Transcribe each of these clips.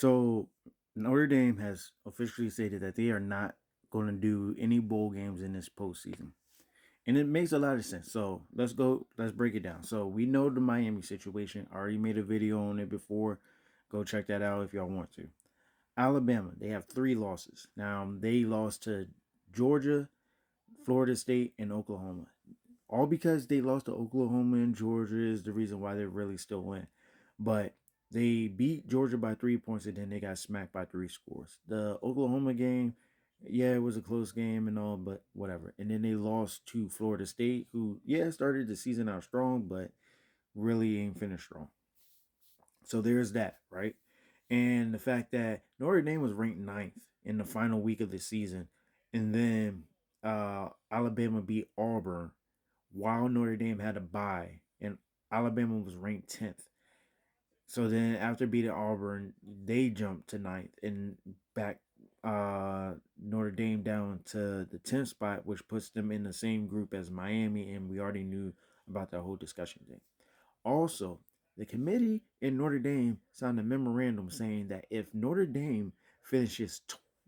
So Notre Dame has officially stated that they are not going to do any bowl games in this postseason. And it makes a lot of sense. So let's break it down. So we know the Miami situation. I already made a video on it before. Go check that out if y'all want to. Alabama, they have 3 losses. Now they lost to Georgia, Florida State, and Oklahoma. All because they lost to Oklahoma and Georgia is the reason why they're really still in. But they beat Georgia by 3 points and then they got smacked by 3 scores. The Oklahoma game, yeah, it was a close game and all, but whatever. And then they lost to Florida State, who, yeah, started the season out strong, but really ain't finished strong. So there's that, right? And the fact that Notre Dame was ranked ninth in the final week of the season, and then Alabama beat Auburn while Notre Dame had a bye, and Alabama was ranked 10th. So then after beating Auburn, they jumped to ninth and back Notre Dame down to the 10th spot, which puts them in the same group as Miami, and we already knew about that whole discussion thing. Also, the committee in Notre Dame signed a memorandum saying that if Notre Dame finishes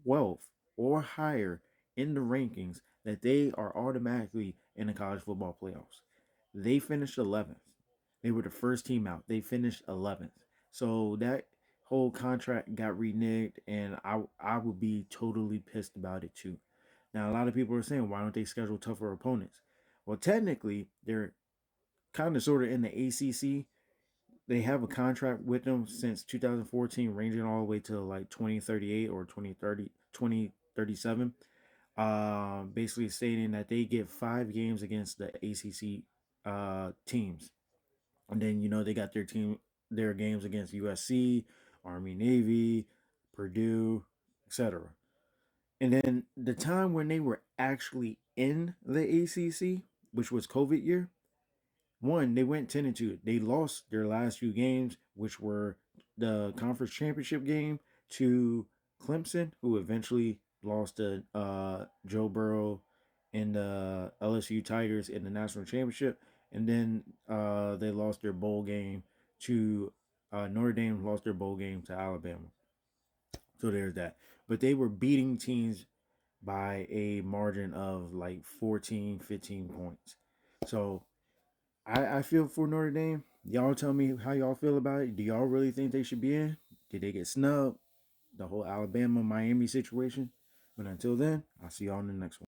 12th or higher in the rankings, that they are automatically in the college football playoffs. They finished 11th. They were the first team out. They finished 11th. So that whole contract got reneged, and I would be totally pissed about it too. Now, a lot of people are saying, why don't they schedule tougher opponents? Well, technically, they're kind of sort of in the ACC. They have a contract with them since 2014, ranging all the way to like 2038 or 2037. Basically stating that they get 5 games against the ACC teams, and then they got their games against USC, Army, Navy, Purdue, etc. And then the time when they were actually in the ACC, which was COVID year, one, they went 10-2. They lost their last few games, which were the conference championship game to Clemson, who eventually lost to Joe Burrow and the LSU Tigers in the national championship, and then they lost their bowl game to Notre Dame. Lost their bowl game to Alabama. So there's that. But they were beating teams by a margin of like 14, 15 points. So I feel for Notre Dame. Y'all tell me how y'all feel about it. Do y'all really think they should be in? Did they get snubbed? The whole Alabama Miami situation. But until then, I'll see y'all in the next one.